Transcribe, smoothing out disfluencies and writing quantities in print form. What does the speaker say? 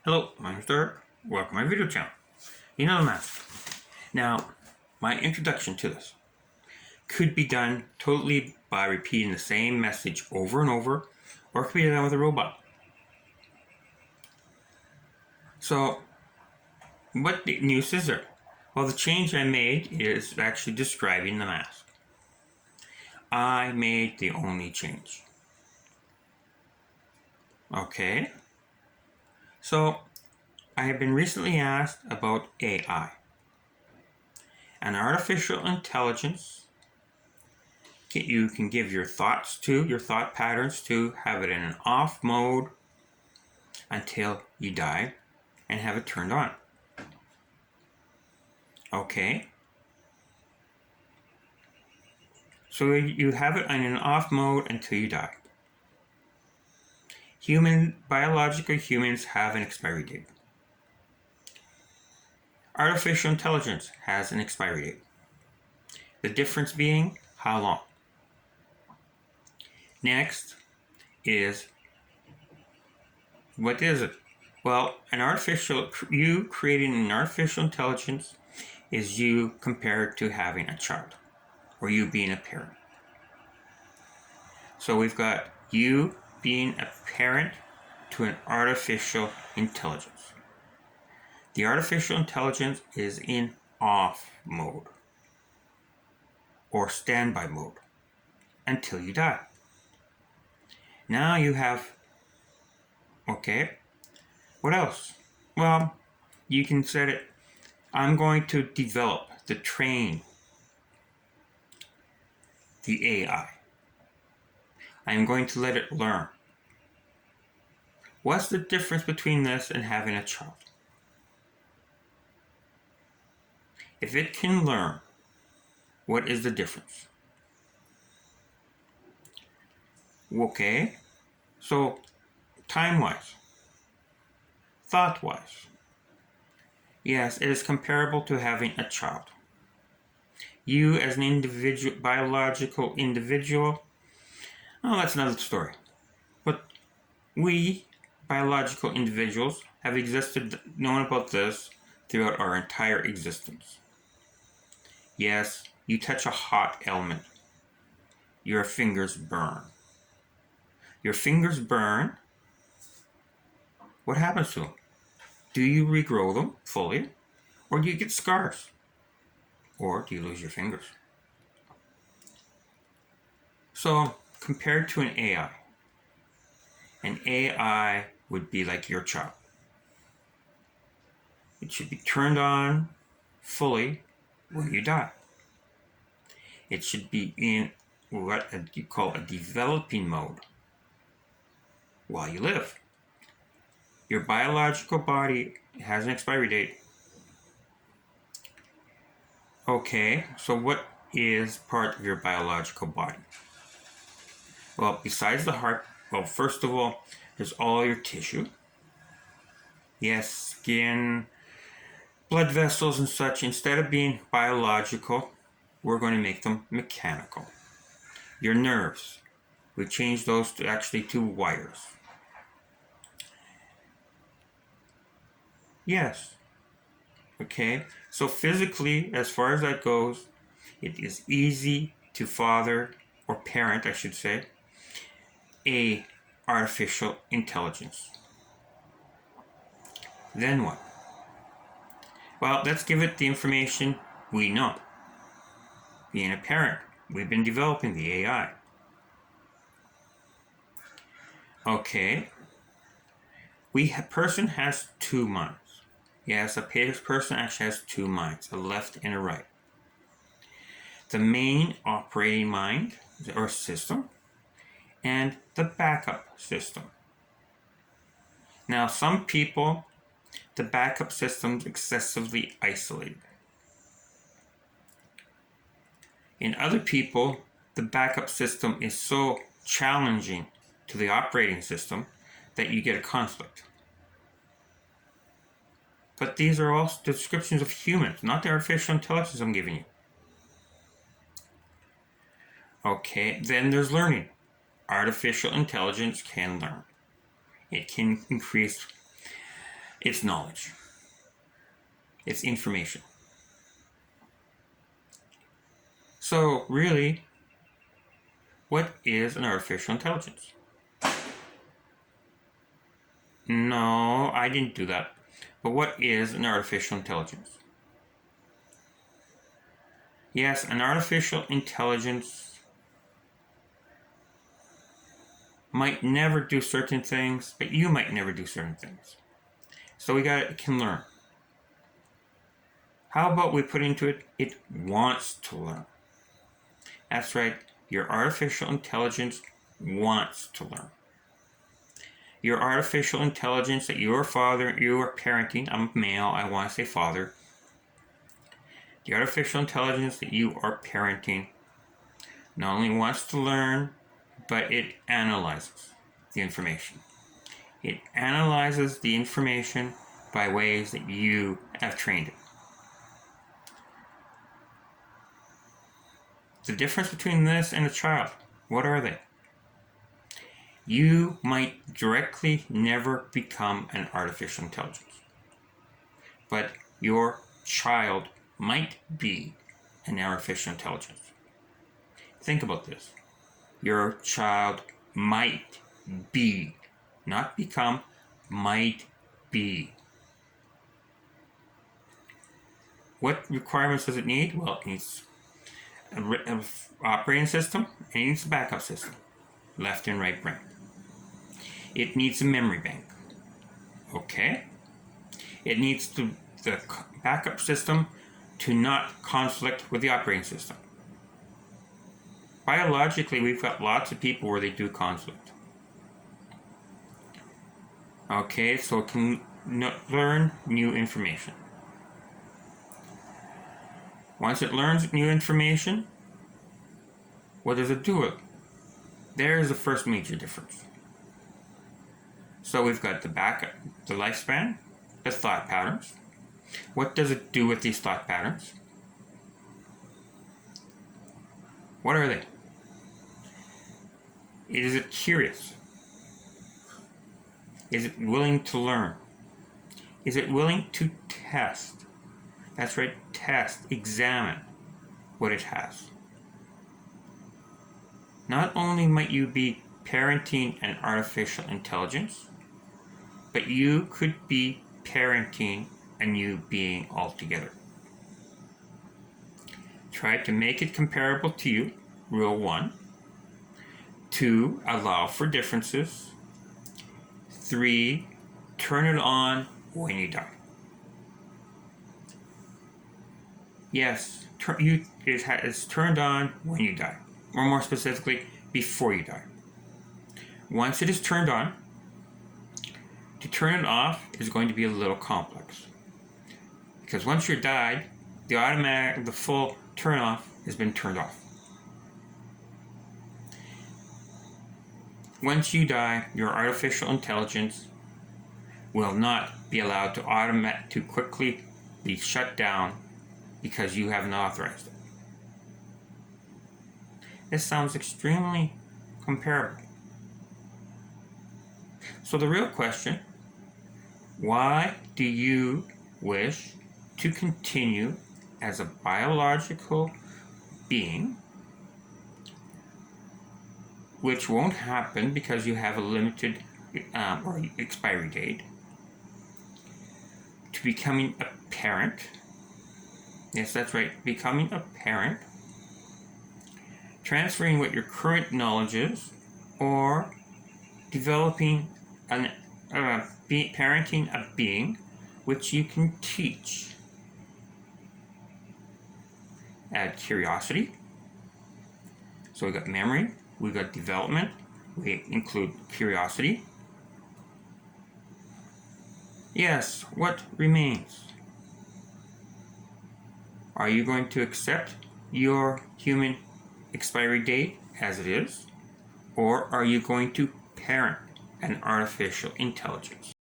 Hello, my name is Dirk. Welcome to my video channel. The mask. Now, my introduction to this could be done totally by repeating the same message over and over, or it could be done with a robot. So, what news is there? Well, the change I made is actually describing the mask. I made the only change. Okay. So, I have been recently asked about AI. An artificial intelligence you can give your thoughts to, your thought patterns to, have it in an off mode until you die, and have it turned on. Okay. So you have it in an off mode until you die. Biological humans have an expiry date. Artificial intelligence has an expiry date. The difference being how long. Next is, what is it? Well, you creating an artificial intelligence is you compared to having a child, or you being a parent. So we've got you being a parent to an artificial intelligence. The artificial intelligence is in off mode or standby mode until you die. Now you have, okay, what else? Well, you can set it, I'm going to train the AI. I'm going to let it learn. What's the difference between this and having a child? If it can learn, what is the difference? Okay, so time-wise, thought-wise, yes, it is comparable to having a child. You as an individual, biological individual, oh, that's another story. But we, biological individuals, have known about this throughout our entire existence. Yes, you touch a hot element, your fingers burn. Your fingers burn, what happens to them? Do you regrow them fully, or do you get scars? Or do you lose your fingers? So, compared to an AI would be like your child. It should be turned on fully when you die. It should be in what you call a developing mode while you live. Your biological body has an expiry date. Okay, so what is part of your biological body? Well, besides the heart, well, first of all, there's all your tissue. Yes, skin, blood vessels and such. Instead of being biological, we're going to make them mechanical. Your nerves, we change those to wires. Yes. Okay, so physically, as far as that goes, it is easy to father, or parent, I should say, a artificial intelligence. Then what? Well, let's give it the information we know. Being a parent, we've been developing the AI. Okay, person has 2 minds. Yes, a person actually has 2 minds, a left and a right. The main operating mind, or system, and the backup system. Now, some people, the backup system's excessively isolated. In other people, the backup system is so challenging to the operating system that you get a conflict. But these are all descriptions of humans, not the artificial intelligence I'm giving you. Okay, then there's learning. Artificial intelligence can learn. It can It's knowledge. It's information. So really, what is an artificial intelligence? No, I didn't do that. But what is an artificial intelligence? Yes, an artificial intelligence might never do certain things, but you might never do certain things. So it can learn. How about we put into it, it wants to learn. That's right, your artificial intelligence wants to learn. Your artificial intelligence that you are parenting, I'm male, I want to say father. The artificial intelligence that you are parenting not only wants to learn, but it analyzes the information. It analyzes the information by ways that you have trained it. The difference between this and a child, what are they? You might directly never become an artificial intelligence, but your child might be an artificial intelligence. Think about this. Your child might be, not become, might be. What requirements does it need? Well, it needs an operating system, and it needs a backup system, left and right brain. It needs a memory bank. Okay? It needs the backup system to not conflict with the operating system. Biologically, we've got lots of people where they do conflict. Okay, so it can learn new information. Once it learns new information, what does it do with it? There's the first major difference. So we've got the lifespan, the thought patterns. What does it do with these thought patterns? What are they? Is it curious? Is it willing to learn? Is it willing to test? That's right, test, examine what it has. Not only might you be parenting an artificial intelligence, but you could be parenting a new being altogether. Try to make it comparable to you, rule 1. 2, allow for differences. 3, turn it on when you die. Yes, it's turned on when you die, or more specifically, before you die. Once it is turned on, to turn it off is going to be a little complex, because once you're died, the full turn off has been turned off. Once you die, your artificial intelligence will not be allowed to quickly be shut down because you haven't authorized it. This sounds extremely comparable. So the real question, why do you wish to continue as a biological being, which won't happen because you have a limited or expiry date, to becoming a parent? Yes, that's right, becoming a parent, transferring what your current knowledge is, or developing parenting a being which you can teach. Add curiosity. So we got memory, we got development, we include curiosity. Yes, what remains? Are you going to accept your human expiry date as it is, or are you going to parent an artificial intelligence?